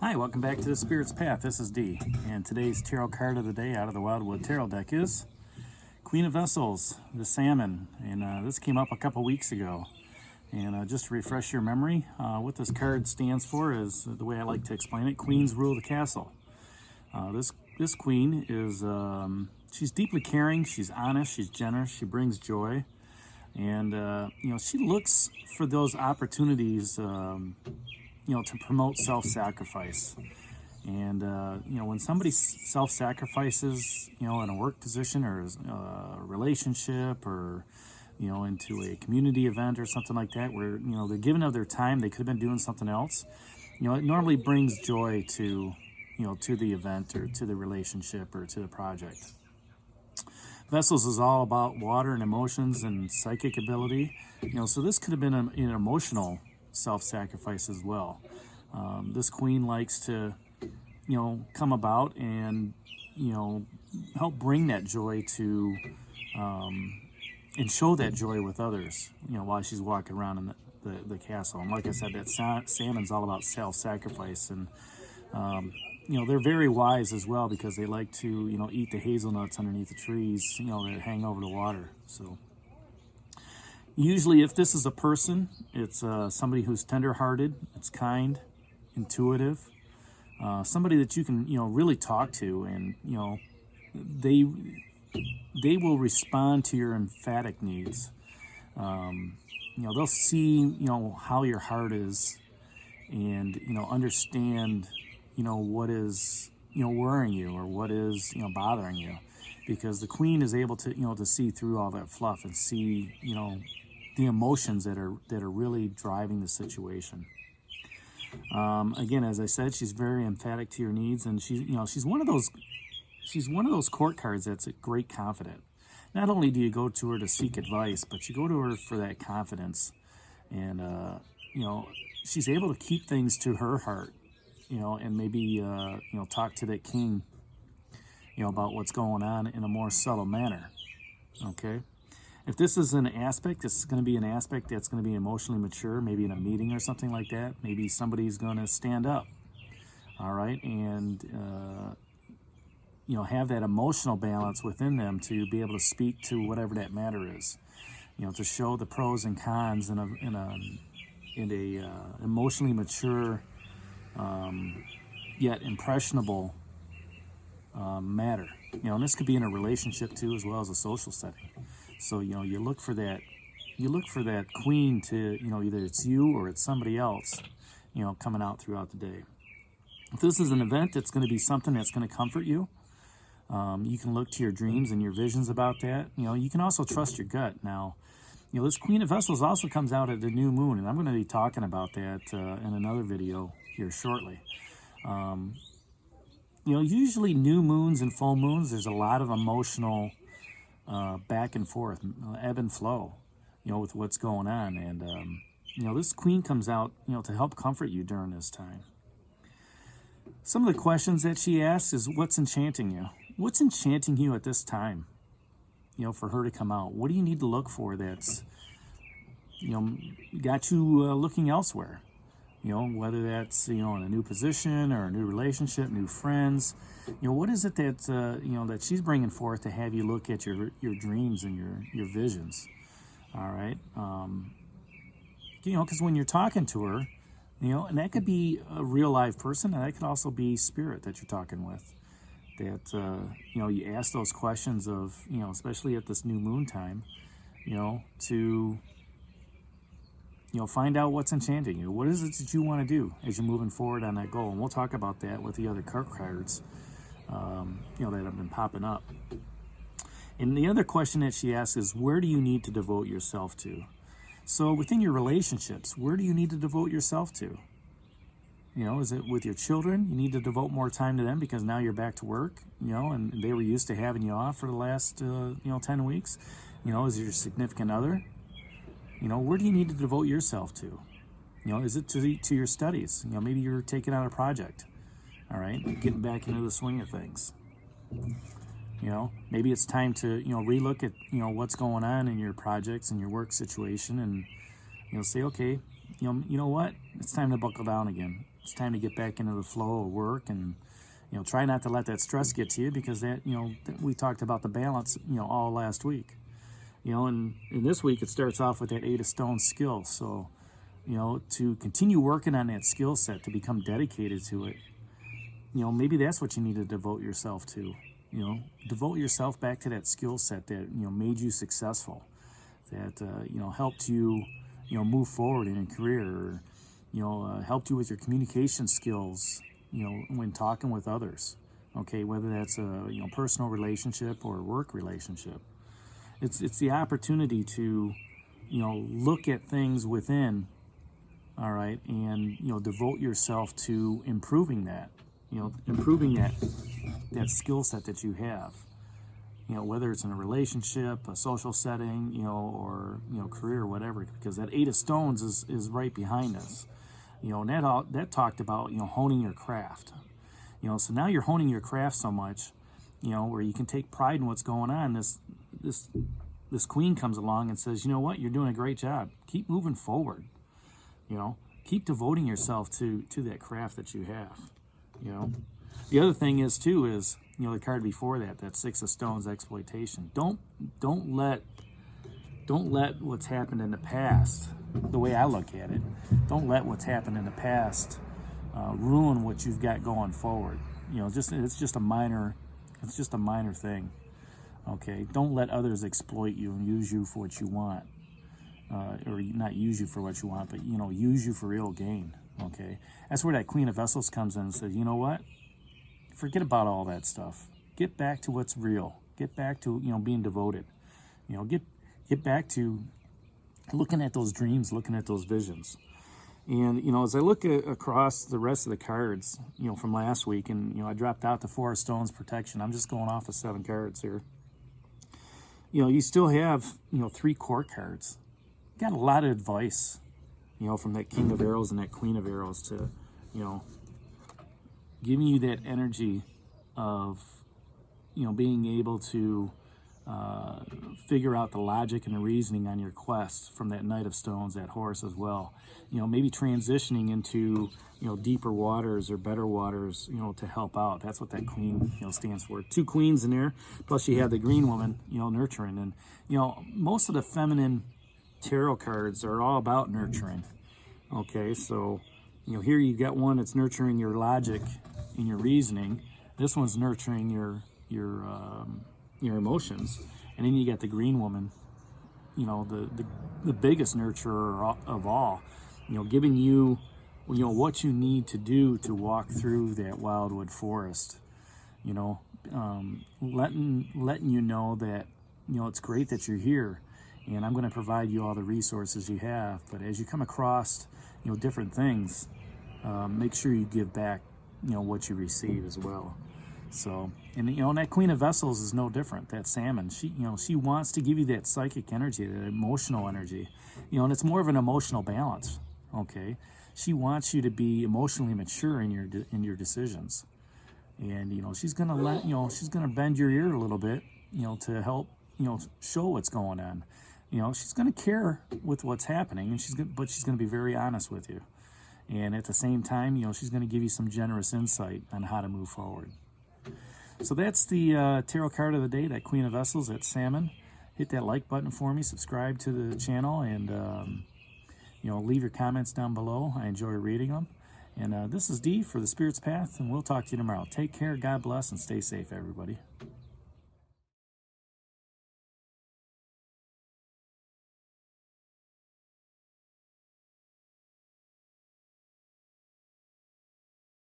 Hi, welcome back to the Spirit's Path. This is Dee, and today's tarot card of the day out of the Wildwood Tarot deck is Queen of Vessels, the Salmon, and this came up a couple weeks ago. And just to refresh your memory, what this card stands for is, the way I like to explain it, Queens rule the castle. This queen is, she's deeply caring, she's honest, she's generous, she brings joy, and she looks for those opportunities to promote self-sacrifice. And when somebody self-sacrifices in a work position or a relationship or into a community event or something like that, where they're giving of their time, they could have been doing something else, it normally brings joy to to the event or to the relationship or to the project. Vessels is all about water and emotions and psychic ability, so this could have been an emotional self-sacrifice as well. This queen likes to come about and help bring that joy to and show that joy with others while she's walking around in the castle. And like I said, that salmon's all about self-sacrifice, and they're very wise as well, because they like to eat the hazelnuts underneath the trees that hang over the water. So usually, if this is a person, it's somebody who's tender-hearted, it's kind, intuitive, somebody that you can really talk to, and they will respond to your emphatic needs. They'll see how your heart is, and understand what is worrying you, or what is bothering you, because the queen is able to to see through all that fluff and see the emotions that are really driving the situation. Again, as I said, she's very emphatic to your needs, and she's one of those court cards that's a great confidant. Not only do you go to her to seek advice, but you go to her for that confidence, and she's able to keep things to her heart, and maybe talk to that king about what's going on in a more subtle manner. Okay. If this is an aspect, this is going to be an aspect that's going to be emotionally mature, maybe in a meeting or something like that. Maybe somebody's going to stand up, all right, and have that emotional balance within them to be able to speak to whatever that matter is, to show the pros and cons in a emotionally mature yet impressionable matter. And this could be in a relationship too, as well as a social setting. So you look for that queen to either it's you or it's somebody else coming out throughout the day. If this is an event, it's going to be something that's going to comfort you. You can look to your dreams and your visions about that. You can also trust your gut. Now, this Queen of Vessels also comes out at the new moon, and I'm going to be talking about that in another video here shortly. Usually new moons and full moons, there's a lot of emotional back and forth, ebb and flow, with what's going on. And, this queen comes out, to help comfort you during this time. Some of the questions that she asks is, what's enchanting you? What's enchanting you at this time, for her to come out? What do you need to look for that's, got you looking elsewhere? Whether that's, in a new position or a new relationship, new friends, what is it that, that she's bringing forth to have you look at your dreams and your visions? All right. Because when you're talking to her, and that could be a real live person, and that could also be spirit that you're talking with, that, you ask those questions of, especially at this new moon time, to find out what's enchanting you. What is it that you want to do as you're moving forward on that goal? And we'll talk about that with the other card cards, that have been popping up. And the other question that she asks is, where do you need to devote yourself to? So within your relationships, where do you need to devote yourself to? Is it with your children? You need to devote more time to them because now you're back to work, and they were used to having you off for the last, 10 weeks. Is it your significant other? Where do you need to devote yourself to? Is it to your studies? Maybe you're taking on a project, all right, getting back into the swing of things. Maybe it's time to, relook at, what's going on in your projects and your work situation, and, say, okay, you know what, it's time to buckle down again. it's time to get back into the flow of work, and try not to let that stress get to you, because that we talked about the balance all last week. And in this week it starts off with that 8 of Stones skill. So to continue working on that skill set, to become dedicated to it, maybe that's what you need to devote yourself to. Devote yourself back to that skill set that made you successful, that helped you move forward in a career, or helped you with your communication skills when talking with others. Okay, whether that's a personal relationship or a work relationship. It's the opportunity to look at things within, all right, and devote yourself to improving that, improving that skill set that you have, whether it's in a relationship, a social setting, or career, whatever, because that 8 of Stones is right behind us. And that talked about honing your craft. So now you're honing your craft so much, where you can take pride in what's going on. This queen comes along and says, you know what, you're doing a great job. Keep moving forward. Keep devoting yourself to that craft that you have. The other thing is too is the card before that 6 of Stones, exploitation. Don't let what's happened in the past, the way I look at it, don't let what's happened in the past ruin what you've got going forward. It's just a minor thing. Okay, don't let others exploit you and use you for what you want, or not use you for what you want, but use you for ill gain. Okay, that's where that Queen of Vessels comes in and says, you know what? Forget about all that stuff. Get back to what's real. Get back to being devoted. Get back to looking at those dreams, looking at those visions. And as I look across the rest of the cards, from last week, and I dropped out the 4 of Stones, protection. I'm just going off of 7 cards here. You still have 3 court cards. Got a lot of advice, from that King of Arrows and that Queen of Arrows to, giving you that energy of, being able to figure out the logic and the reasoning on your quest from that Knight of Stones, that horse as well. Maybe transitioning into, deeper waters or better waters, to help out. That's what that Queen, stands for. 2 queens in there, plus you have the green woman, nurturing. And, most of the feminine tarot cards are all about nurturing. Okay, so, here you got one that's nurturing your logic and your reasoning. This one's nurturing your emotions. And then you got the green woman, the biggest nurturer of all, giving you, what you need to do to walk through that wildwood forest, letting you know that, it's great that you're here, and I'm going to provide you all the resources you have. But as you come across, different things, make sure you give back, what you receive as well. So, and that Queen of Vessels is no different. That Salmon, she wants to give you that psychic energy, that emotional energy, and it's more of an emotional balance. Okay, she wants you to be emotionally mature in your decisions, and she's gonna she's gonna bend your ear a little bit, to help show what's going on. She's gonna care with what's happening, and but she's gonna be very honest with you, and at the same time, she's gonna give you some generous insight on how to move forward. So that's the tarot card of the day, that Queen of Vessels, that Salmon. Hit that like button for me, subscribe to the channel, and leave your comments down below. I enjoy reading them. And this is Dee for the Spirit's Path, and we'll talk to you tomorrow. Take care, God bless, and stay safe, everybody.